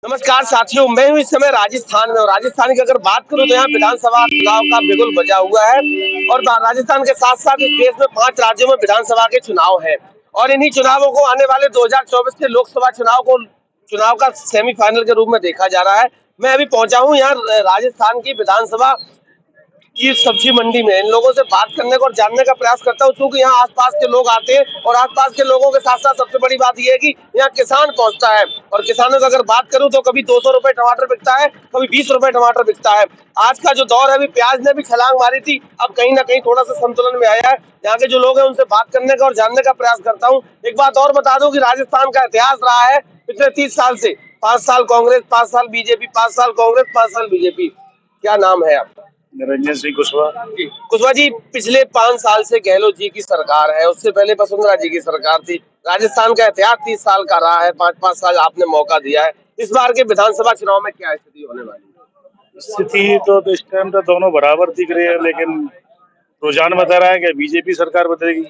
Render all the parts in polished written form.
नमस्कार साथियों, मैं हूँ इस समय राजस्थान में और राजस्थान की अगर बात करूं तो यहाँ विधानसभा चुनाव का बिगुल बजा हुआ है। और राजस्थान के साथ साथ इस देश में 5 राज्यों में विधानसभा के चुनाव है। और इन्हीं चुनावों को आने वाले 2024 के लोकसभा चुनाव का सेमीफाइनल के रूप में देखा जा रहा है। मैं अभी पहुंचा हूँ यहाँ राजस्थान की विधानसभा की सब्जी मंडी में। इन लोगों से बात करने को और जानने का प्रयास करता हूँ, क्योंकि यहाँ आसपास के लोग आते हैं और आसपास के लोगों के साथ साथ सबसे बड़ी बात यह है कि यहाँ किसान पहुंचता है। और किसानों की अगर बात करूं तो कभी 200 रुपए टमाटर बिकता है, कभी 20 रुपए टमाटर बिकता है। आज का जो दौर है, अभी प्याज ने भी छलांग मारी थी, अब कहीं ना कहीं थोड़ा सा संतुलन में आया है। यहाँ के जो लोग हैं उनसे बात करने का और जानने का प्रयास करता हूँ। एक बात और बता दूं कि राजस्थान का इतिहास रहा है पिछले 30 साल से, 5 साल कांग्रेस, 5 साल बीजेपी, 5 साल कांग्रेस, 5 साल बीजेपी। क्या नाम है आपका? निरंजन सिंह कुशवाहा। कुशवाहा जी, पिछले 5 साल से गहलोत जी की सरकार है, उससे पहले वसुंधरा जी की सरकार थी। राजस्थान का इतिहास 30 साल का रहा है, 5-5 साल आपने मौका दिया है। इस बार के विधानसभा चुनाव में क्या स्थिति होने वाली है? स्थिति तो इस टाइम तो दोनों बराबर दिख रहे हैं, लेकिन रुझान बता रहा है कि बीजेपी सरकार बदलेगी।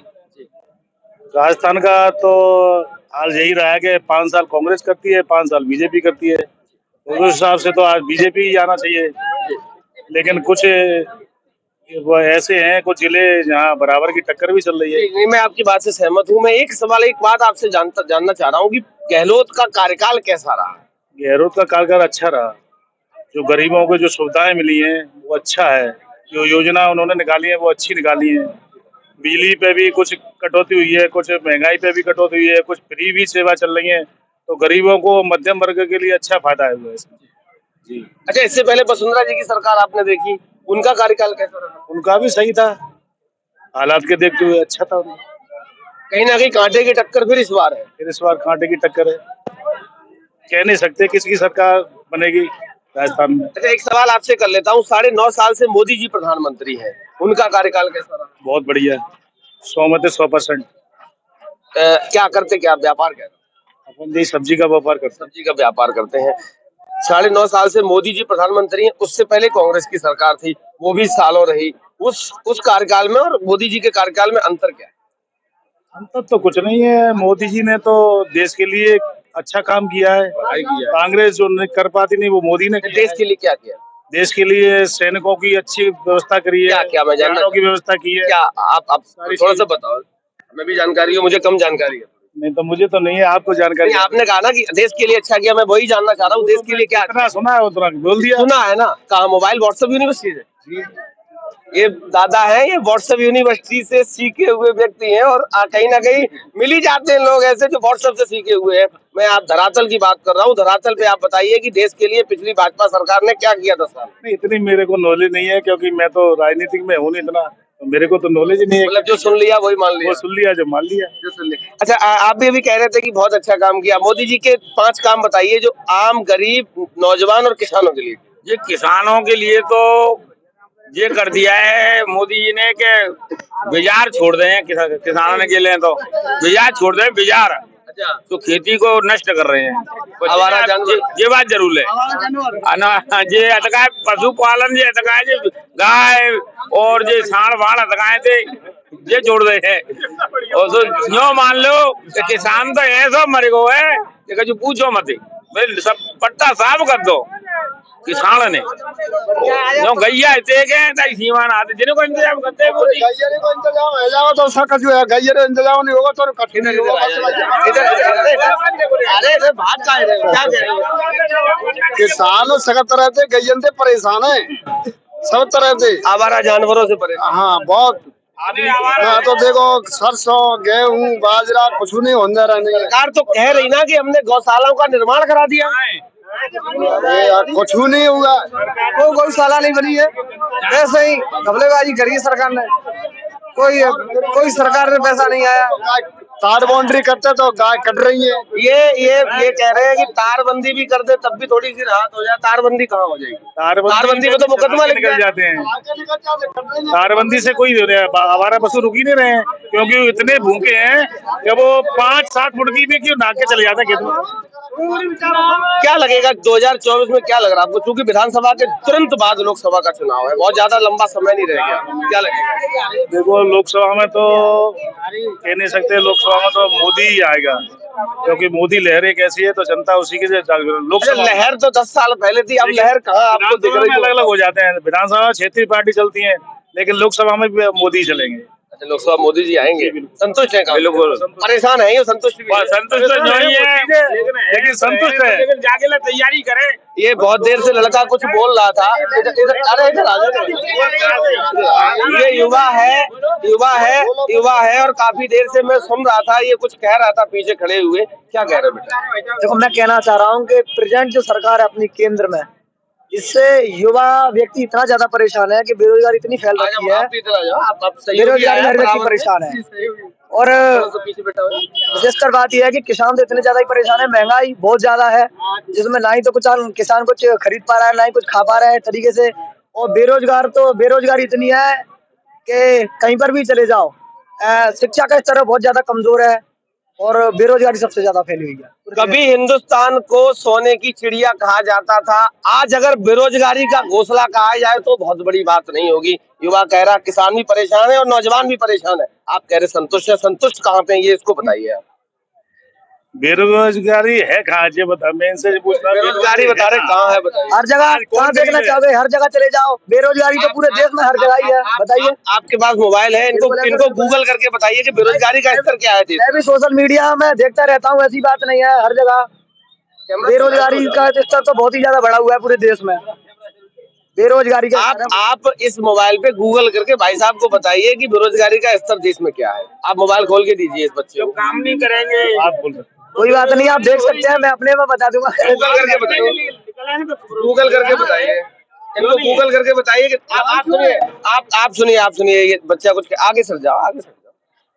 राजस्थान का तो हाल यही रहा है कि 5 साल कांग्रेस करती है, 5 साल बीजेपी करती है। उस हिसाब से तो आज बीजेपी ही आना चाहिए, लेकिन कुछ वो ऐसे हैं कुछ जिले जहाँ बराबर की टक्कर भी चल रही है। नहीं, मैं आपकी बात से सहमत हूँ। मैं एक बात आपसे जानना चाह रहा हूँ कि गहलोत का कार्यकाल कैसा रहा? गहलोत का कार्यकाल अच्छा रहा। जो गरीबों को जो सुविधाएं मिली हैं वो अच्छा है। जो योजना उन्होंने निकाली है वो अच्छी निकाली है। बिजली पे भी कुछ कटौती हुई है, कुछ महंगाई पे भी कटौती हुई है, कुछ फ्री भी सेवा चल रही है। तो गरीबों को, मध्यम वर्ग के लिए अच्छा फायदा है इसमें। जी। अच्छा, इससे पहले वसुंधरा जी की सरकार आपने देखी, उनका कार्यकाल कैसा रहा? उनका भी सही था, हालात के देखते हुए अच्छा था उनका। कहीं ना कहीं कांटे की टक्कर फिर इस बार है। फिर इस बार कांटे की टक्कर है, कह नहीं सकते किसकी सरकार बनेगी राजस्थान में। अच्छा, एक सवाल आपसे कर लेता हूँ। 9.5 साल से मोदी जी प्रधानमंत्री हैं, उनका कार्यकाल कैसा रहा? बहुत बढ़िया, 100 में से 100%। क्या करते, क्या व्यापार क्या? अपन जी सब्जी का व्यापार करते हैं। सब्जी का व्यापार करते हैं। 9.5 साल से मोदी जी प्रधानमंत्री हैं, उससे पहले कांग्रेस की सरकार थी, वो भी सालों रही। उस कार्यकाल में और मोदी जी के कार्यकाल में अंतर क्या है? अंतर तो कुछ नहीं है। मोदी जी ने तो देश के लिए अच्छा काम किया है। कांग्रेस जो नहीं कर पाती नहीं वो मोदी ने देश के लिए क्या किया? देश के लिए सैनिकों की अच्छी व्यवस्था करी है, क्या मैं जानना की व्यवस्था की है। क्या आप थोड़ा सा बताओ, हमें भी जानकारी है, मुझे कम जानकारी है। नहीं तो मुझे तो नहीं है, आपको जानकारी। आपने कहा ना कि देश के लिए अच्छा किया, मैं वही जानना चाह रहा हूँ, देश के लिए क्या इतना सुना है उतना बोल दिया। सुना है ना? कहा? मोबाइल व्हाट्सएप यूनिवर्सिटी से। ये दादा है, ये व्हाट्सएप यूनिवर्सिटी से सीखे हुए व्यक्ति हैं और कहीं ना कहीं मिल ही जाते हैं लोग ऐसे जो व्हाट्सएप से सीखे हुए हैं। मैं आप धरातल की बात कर रहा हूँ। धरातल पे आप बताइए कि देश के लिए पिछली भाजपा सरकार ने क्या किया 10 साल? नहीं, इतनी मेरे को नॉलेज नहीं है, क्योंकि मैं तो राजनीतिक में हूँ नहीं इतना, तो मेरे को तो नॉलेज ही नहीं है। मतलब जो सुन लिया वही मान लिया? वो सुन लिया जो मान लिया। जो सुन लिया। अच्छा, आप भी अभी कह रहे थे कि बहुत अच्छा काम किया। मोदी जी के 5 काम बताइए जो आम, गरीब, नौजवान और किसानों के लिए। ये किसानों के लिए तो ये कर दिया है मोदी जी ने कि बाजार छोड़ दें। किसानों के लिए तो बाजार छोड़ दें, बाजार तो खेती को नष्ट कर रहे हैं। आवारा जानवर, ये बात जरूर है। ये अटका पशुपालन, ये अटका गाय और ये सांड वाड़ अटकाए थे, ये जोड़ रहे हैं। और तो यो मान लो कि किसान तो ऐसा मरे गो है कि जो पूछो मत, सब पट्टा साफ कर दो किसान ने। जो गैया सीमान आते जिनको इंतजाम करते हैं, गैया को इंतजाम हो जाओ तो उसका जो है, गैया को इंतजाम नहीं होगा तो कठिन नहीं होगा। अरे बात का है, क्या कह रहे हो? किसान सब तरह से गैयन से परेशान है, सब तरह से आवारा जानवरों से परेशान। हाँ बहुत। हाँ तो देखो, सरसों, गेहूँ, बाजरा कुछ नहीं होने रहने। सरकार तो कह रही ना कि हमने गौशालाओं का निर्माण करा दिया। कुछ नहीं हुआ, कोई गौशाला नहीं बनी है, ऐसे ही घपलेबाजी करी है सरकार ने। कोई सरकार ने पैसा नहीं आया। तार बाउंड्री करते तो गाय कट रही है। ये कह रहे हैं कि तारबंदी भी कर दे तब भी थोड़ी सी राहत हो जाए। तारबंदी कहाँ हो जाएगी? तारबंदी में तो मुकदमा निकल जाते हैं। तारबंदी से कोई आवारा पशु रुक ही नहीं रहे हैं, क्योंकि इतने भूखे हैं कि वो 5-7 फुट की भी क्यों नाक के चले जाते हैं खेत में। क्या लगेगा 2024 में, क्या लग रहा है आपको? क्योंकि विधानसभा के तुरंत बाद लोकसभा का चुनाव है, बहुत ज्यादा लंबा समय नहीं रह गया, क्या लगेगा? देखो, लोकसभा में तो कह नहीं सकते, लोकसभा में तो मोदी ही आएगा। क्योंकि मोदी लहर एक ऐसी है तो जनता उसी के लिए लोकसभा लहर तो 10 साल पहले थी, अब लहर कहाँ आपको दिख रही है? अलग अलग हो जाते हैं। विधानसभा में क्षेत्रीय पार्टी चलती है, लेकिन लोकसभा में भी मोदी चलेंगे। अच्छा, लोकसभा मोदी जी आएंगे, संतुष्ट है? बिल्कुल परेशान है, संतुष्ट भी है? संतुष्ट तो नहीं है, लेकिन संतुष्ट है। लेकिन जाके ला तैयारी करे। ये बहुत देर से लड़का कुछ बोल रहा था, अरे इधर आ जाओ। ये युवा है और काफी देर से मैं सुन रहा था, ये कुछ कह रहा था पीछे खड़े हुए। क्या कह रहे बेटा? देखो, मैं कहना चाह रहा हूँ कि प्रेजेंट जो सरकार है अपनी केंद्र में, इससे युवा व्यक्ति इतना ज्यादा परेशान है कि बेरोजगारी इतनी फैल रखी है, बेरोजगारी हर व्यक्ति परेशान है। और विशेषकर बात यह है कि किसान तो इतने ज्यादा ही परेशान है, महंगाई बहुत ज्यादा है, जिसमें ना ही तो कुछ किसान कुछ खरीद पा रहा है, ना ही कुछ खा पा रहा है तरीके से। और बेरोजगारी इतनी है कि कहीं पर भी चले जाओ, शिक्षा का स्तर बहुत ज्यादा कमजोर है और बेरोजगारी सबसे ज्यादा फैली हुई है। कभी हिंदुस्तान को सोने की चिड़िया कहा जाता था, आज अगर बेरोजगारी का घोंसला कहा जाए तो बहुत बड़ी बात नहीं होगी। युवा कह रहा किसान भी परेशान है और नौजवान भी परेशान है, आप कह रहे संतुष्ट है। संतुष्ट कहाँ पे, ये इसको बताइए आप। बेरोजगारी है कहाँ, ये बता, मैं इनसे पूछता। बेरोजगारी बता रहे कहाँ है, बताइए। हर जगह, कहाँ देखना चाहोगे, हर जगह चले जाओ, बेरोजगारी तो पूरे देश में हर जगह ही है। बताइए, आपके पास मोबाइल है, इनको गूगल करके बताइए कि बेरोजगारी का स्तर क्या है। मैं भी सोशल मीडिया में देखता रहता हूँ, ऐसी बात नहीं है, हर जगह बेरोजगारी का स्तर तो बहुत ही ज्यादा बढ़ा हुआ है पूरे देश में। बेरोजगारी का आप इस मोबाइल पे गूगल करके भाई साहब को बताइए कि बेरोजगारी का स्तर देश में क्या है। आप मोबाइल खोल के दीजिए इस बच्चे को। काम नहीं करेंगे, आप बोल रहे, कोई बात नहीं, आप देख सकते हैं, मैं अपने में बता दूंगा। गूगल करके बताइए, गूगल करके बताइए, इनको गूगल करके बताइए कि आप सुनिए, ये बच्चा कुछ आगे सर जाओ,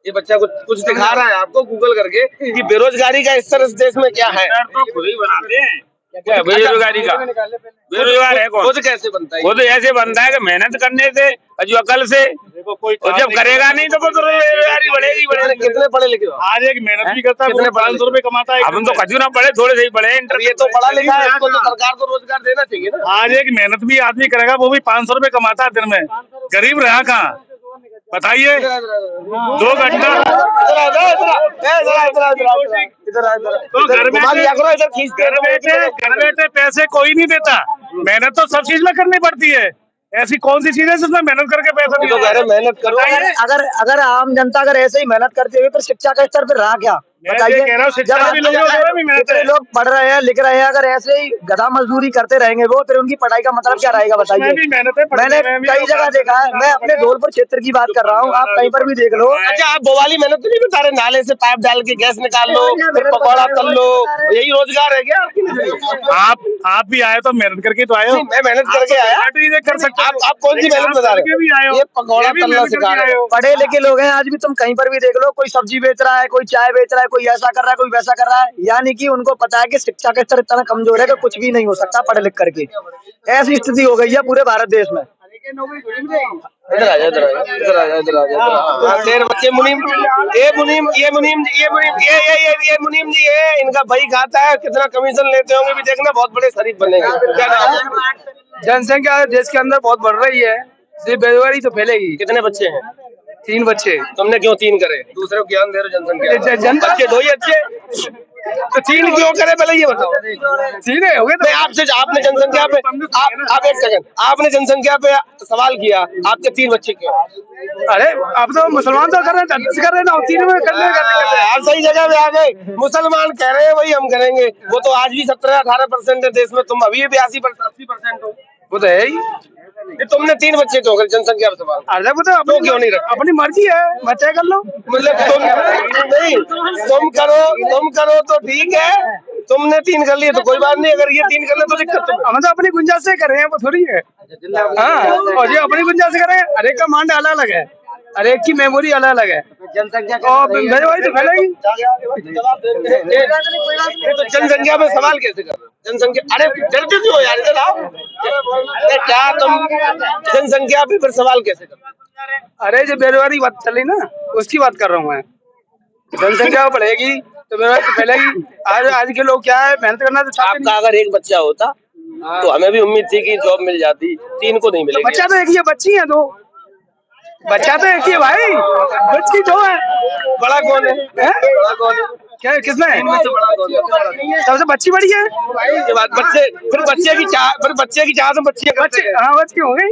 ये बच्चा कुछ दिखा रहा है आपको गूगल करके कि बेरोजगारी का स्तर इस देश में क्या है। तो खुद ही बनाते हैं क्या बेरोजगारी का? बेरोजगार है कौन? खुद कैसे बनता है? खुद ऐसे बनता है कि मेहनत करने से, जो अकल से। देखो कोई और जब करेगा नहीं तो बेरोजगारी बढ़ेगी। कितने पढ़े लिखे हो? आज एक मेहनत भी करता है, 500 रुपए कमाता है। हम तो कछु ना पढ़े, थोड़े से ही पढ़े। ये तो पढ़ा लिखा है, इसको तो सरकार को रोजगार देना चाहिए ना। आज एक मेहनत भी आदमी करेगा, वो भी 500 रुपए कमाता है दिन में। गरीब रहा कहाँ, बताइए? 2 घंटा तो घर बैठे पैसे कोई नहीं देता। मेहनत तो सब चीज में करनी पड़ती है, ऐसी कौन सी चीज है जिसमें मेहनत करके पैसा तो कह रहे मेहनत करो। अगर आम जनता अगर ऐसे ही मेहनत करते हुए, फिर शिक्षा का स्तर पर रहा क्या? बताइए, जितने लोग पढ़ रहे हैं, लिख रहे हैं, अगर ऐसे ही गधा मजदूरी करते रहेंगे वो, फिर उनकी पढ़ाई का मतलब क्या रहेगा? बताइए। मैंने कई जगह देखा है, मैं अपने धौलपुर क्षेत्र की बात कर रहा हूँ, आप कहीं पर भी देख लो। अच्छा, आप वो वाली मेहनत तो नहीं बता रहे, नाले से पाइप डाल के गैस निकाल लो, फिर पकौड़ा तल लो, यही रोजगार है क्या आपकी? आप भी आए तो मेहनत करके तो आए हो। मैं मेहनत करके आया, कर सकते। आप कौन सी मेहनत बता रहे हो? ये पकौड़ा तलना सिखा रहे हो। पढ़े लिखे लोग हैं, आज भी तुम कहीं पर भी देख लो, कोई सब्जी बेच रहा है, कोई चाय बेच रहा है, कोई ऐसा कर रहा है, कोई वैसा कर रहा है। यानी कि उनको पता है कि शिक्षा का स्तर इतना कमजोर है कि कुछ भी नहीं हो सकता पढ़ लिख करके। ऐसी स्थिति हो गई है पूरे भारत देश में। इधर आ जा। शेर बच्चे मुनीम, ये मुनीम जी है, इनका भाई खाता है, कितना कमीशन लेते होंगे भी देखना, बहुत बड़े शरीफ बनेंगे। क्या नाम है? जनसंख्या देश के अंदर बहुत बढ़ रही है, सिर्फ बेरोजगारी तो फैलेगी। कितने बच्चे हैं? 3 बच्चे। तुमने क्यों 3 करे? दूसरे को ज्ञान दे रहे हो जनसंख्या। बच्चे 2 ही अच्छे, तो 3 क्यों करे पहले ये बताओ। 3 हो गए तो आपने जनसंख्या पे आप एक सेकंड, आपने जनसंख्या पे सवाल किया, आपके 3 बच्चे क्यों? अरे अब तो मुसलमान तो कर रहे हैं ना, 3 में करने आप सही जगह पे आ गए। मुसलमान कह रहे हैं वही हम करेंगे, वो तो आज भी 17-18% है देश में, तुम अभी भी 80% हो। वो तो है ही। तुमने 3 बच्चे तो जनसंख्या पे सवाल, अरे वो तो तो क्यों नहीं रखते? अपनी मर्जी है, बच्चा कर लो। मतलब तुम करो तो ठीक है, तुमने 3 कर लिए तो कोई बात नहीं, अगर ये 3 कर ले तो दिक्कत तो हम तो अपनी गुंजाइश से कर रहे हैं, वो थोड़ी है। हाँ, और ये अपनी गुंजाइश से कर रहे हैं। हर एक का मांड अलग अलग है, हर एक की मेमोरी अलग अलग है, और बेरोजगारी तो फैलेगी। तो जनसंख्या में सवाल कैसे कर रहे हो? जनसंख्या, अरे डरते क्यों यार, इधर आओ। क्या तुम जनसंख्या पे फिर सवाल कैसे कर रहे हो? अरे जो बेरोजगारी बात चल रही ना, उसकी बात कर रहा हूँ मैं। जनसंख्या बढ़ेगी तो बेरोजगारी तो फैलेगी। आज के लोग क्या है, मेहनत करना तो आपका अगर एक बच्चा होता तो हमें भी उम्मीद थी कि जॉब मिल जाती, 3 को नहीं मिलेगी। बच्चा तो एक ही है, बच्ची है 2। बच्चा तो एक ही है भाई, बच्ची 2 है। बड़ा कौन है? बड़ा कौन है? क्या किसने सबसे बच्ची बड़ी है के बाद बच्चे फिर बच्चे की चाहत में बच्चे हाँ बच्ची हो गई।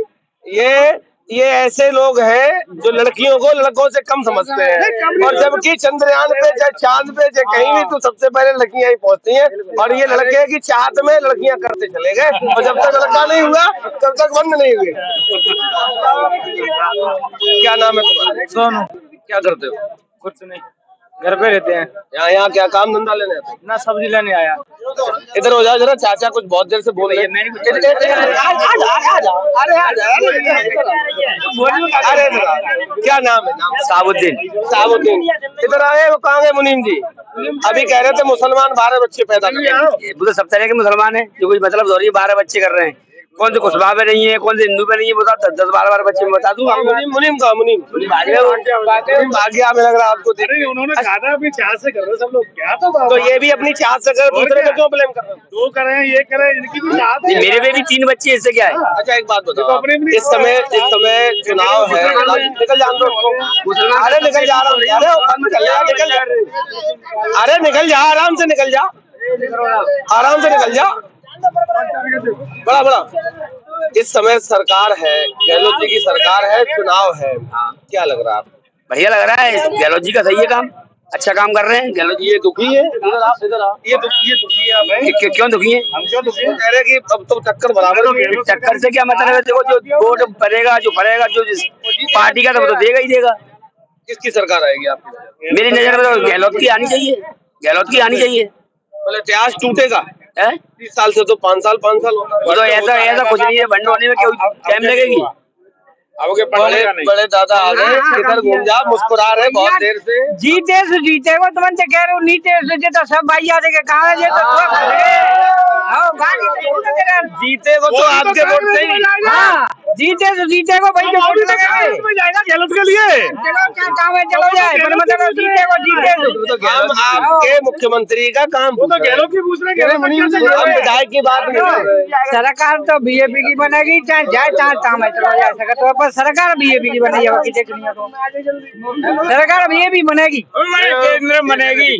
ये ऐसे लोग हैं जो लड़कियों को लड़कों से कम समझते हैं, और जबकि चंद्रयान पे चाहे चांद पे चाहे कहीं भी तो सबसे पहले लड़कियां ही पहुंचती हैं, और ये लड़के की चाहत में लड़कियां करते चले गए, और जब तक लड़का नहीं हुआ तब तक बंद नहीं हुए। क्या नाम है तुम्हारा? सोनू। क्या करते हो? कुछ नहीं, घर पे रहते हैं। यहाँ क्या काम धंधा लेने आते हो? ना सब्जी लेने आया। इधर हो जाओ जरा, चाचा कुछ बहुत देर से बोल रहे हैं। अरे क्या नाम है? साबुद्दीन। इधर आए वो कहाँ गए मुनीम जी? अभी कह रहे थे मुसलमान 12 बच्चे पैदा कर रहे हैं। वो तो सब तरह के मुसलमान है, जो कुछ मतलब जरूरी 12 बच्चे कर रहे हैं। कौन से कुशबा में नहीं है, कौन से हिंदू में नहीं है, बता 10-12 बच्चे में बता दूं। मुनीम भाग्य में लग रहा है आपको। उन्होंने कहा था अपनी चाहत से कर रहे सब लोग, क्या तो ये भी अपनी चाहत से कर, दूसरे को क्यों ब्लेम कर रहे हैं? दो करें ये करें, इनकी भी चाहत है। मेरे में भी 3 बच्चे, इससे क्या है? अच्छा एक बात बताओ, इस समय चुनाव है, निकल जा अरे निकल जा रहा हूँ, अरे निकल जा, आराम से निकल जा, आराम से निकल जा। बड़ा इस समय सरकार है, गहलोत जी की सरकार है, चुनाव है, क्या लग रहा है? बढ़िया लग रहा है, गहलोत जी का सही है काम, अच्छा काम कर रहे हैं गहलोत जी। ये दुखी है, ये दुखी है। क्यों दुखी है? हम क्यों दुखी है? कह रहे कि अब तो टक्कर बराबर हो गई। टक्कर से क्या मतलब है? देखो जो वोट पड़ेगा, जो फरेगा, जो जिस पार्टी का, तो वो तो देगा ही देगा। किसकी सरकार आएगी आपकी? मेरी नजर में तो गहलोत की आनी चाहिए, गहलोत की आनी चाहिए। बोले इतिहास टूटेगा 30 साल से, तो 5 साल होगा। तो ऐसा कुछ नहीं है, बंद होने में क्यों टाइम लगेगी? बड़े दादा आ गए, इधर घूम जा, मुस्कुरा रहे बहुत देर से। जीते से जीते को तुम से कह रहे हो, नीचे से जीते सब भाई आते के कहा जे तो जीते को तो आपके वोट से ही। हाँ जीते से जीते को भाई वोट लगेंगे जाएगा गहलोत के लिए। चलो क्या काम है, चलो जाए, पर मतलब जीते को जीते तो हम आपके मुख्यमंत्री का काम, वो तो गहलोत की पूछ रहे हैं, हम विधायक की बात नहीं। सरकार तो बीजेपी की बनेगी, चाहे जाए चाहे काम है, चलो जा सके तो पर सरकार बीजेपी की बनेगी। बाकी देखनी है तो सरकार बीजेपी बनेगी, केंद्र में बनेगी,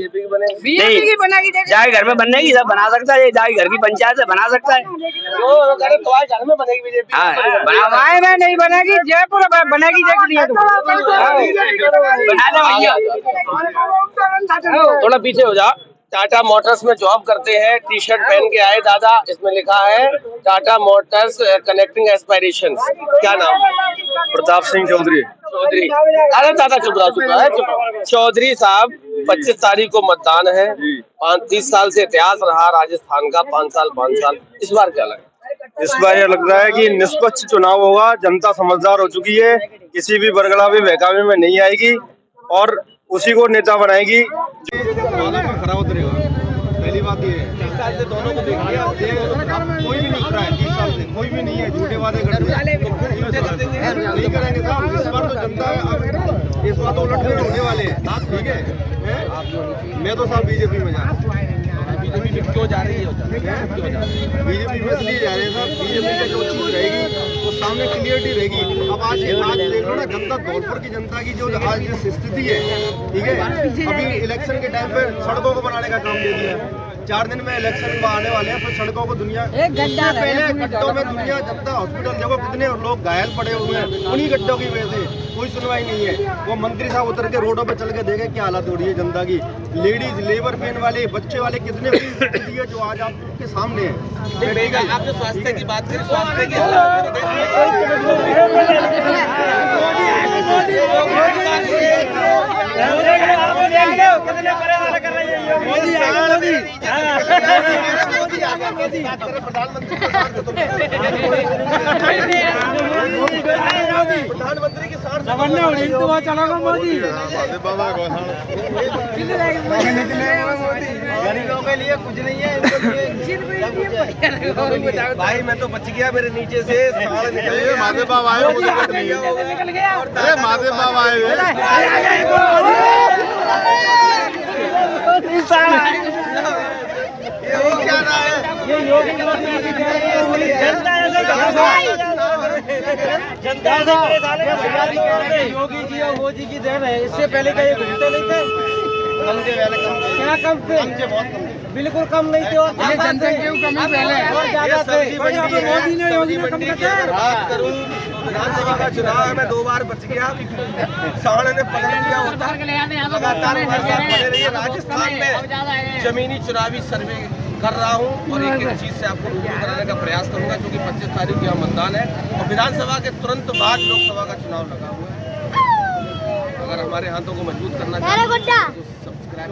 बीजेपी की बनेगी। जाए घर में बनेगी, सब बना सकता है, जाए घर की पंचायत से बना सकता है। घर में बनेगी बीजेपी, हवाई में नहीं बनेगी, जयपुर बनेगी, देखनी है थोड़ा पीछे हो जा। टाटा मोटर्स में जॉब करते हैं, टी शर्ट पहन के आए दादा, इसमें लिखा है टाटा मोटर्स कनेक्टिंग एस्पायरेशन। क्या नाम? प्रताप सिंह चौधरी। अरे दादा चुप रहा। चौधरी साहब 25 तारीख को मतदान है, 30 साल से इतिहास रहा राजस्थान का, 5 साल। इस बार क्या लगा? इस बार ये लग रहा है कि निष्पक्ष चुनाव होगा, जनता समझदार हो चुकी है, किसी भी बरगला भी बहकावे में नहीं आएगी और उसी को नेता बनाएगी। खरा उतरेगा, पहली बात ये है। 30 साल से दोनों को देख लिया, कोई भी नहीं उतरा है। 30 साल से कोई भी नहीं है, झूठे वादे करते हैं, नहीं करेंगे साहब। इस बार तो जनता, इस बार तो उलटफेर होने वाले हैं, ठीक है। मैं तो साहब बीजेपी में जा रहा हूँ। बीजेपी क्यों जा रही है? बीजेपी में इसलिए जा रहे हैं साहब, बीजेपी का जो चीज रहेगी वो सामने क्लियरिटी रहेगी। अब आज देख लो ना, जनता धौलपुर की जनता की जो आज स्थिति है, ठीक है। अभी इलेक्शन के टाइम पे सड़कों को बनाने का काम दे दिया, 4 दिन में इलेक्शन आने वाले हैं, फिर सड़कों को दुनिया पहले गड्ढों में दुनिया जनता हॉस्पिटल देखो कितने लोग घायल पड़े हुए हैं, उन्हीं गड्ढों की वजह से कोई सुनवाई नहीं है। वो मंत्री साहब उतर के रोडों पे चल के देखे क्या हालत हो रही है जनता की। लेडीज, लेबर पेन वाले, बच्चे वाले कितने है जो आज आपके सामने है। आप जो स्वास्थ्य की बात करें, स्वास्थ्य की प्रधानमंत्री के साथ चलागा मोदी गरीबों के लिए कुछ नहीं है, भाई मैं तो बच गया, मेरे नीचे से साल निकल गया। माधे बाबा आए, निकल गया। अरे माधे बाबा आए क्या रहा है? योगी जी और मोदी की देन है, इससे पहले का ये घूमते नहीं थे। क्या कम थे? बिल्कुल कम नहीं थे और जनसंख्या कमी पहले और ज्यादा थे। मोदी ने मंडी की अगर बात करूं, विधानसभा का चुनाव है, मैं 2 बार बच गया, सावण ने पकड़ लिया होता, लगातार बने रही है। राजस्थान में जमीनी चुनावी सर्वे कर रहा हूं और एक एक चीज से आपको रूबरू कराने का प्रयास करूंगा, क्योंकि 25 तारीख को यहाँ मतदान है और विधानसभा के तुरंत बाद लोकसभा का चुनाव लगा हुआ है। अगर हमारे हाथों को मजबूत करना चाहते हैं तो सब्सक्राइब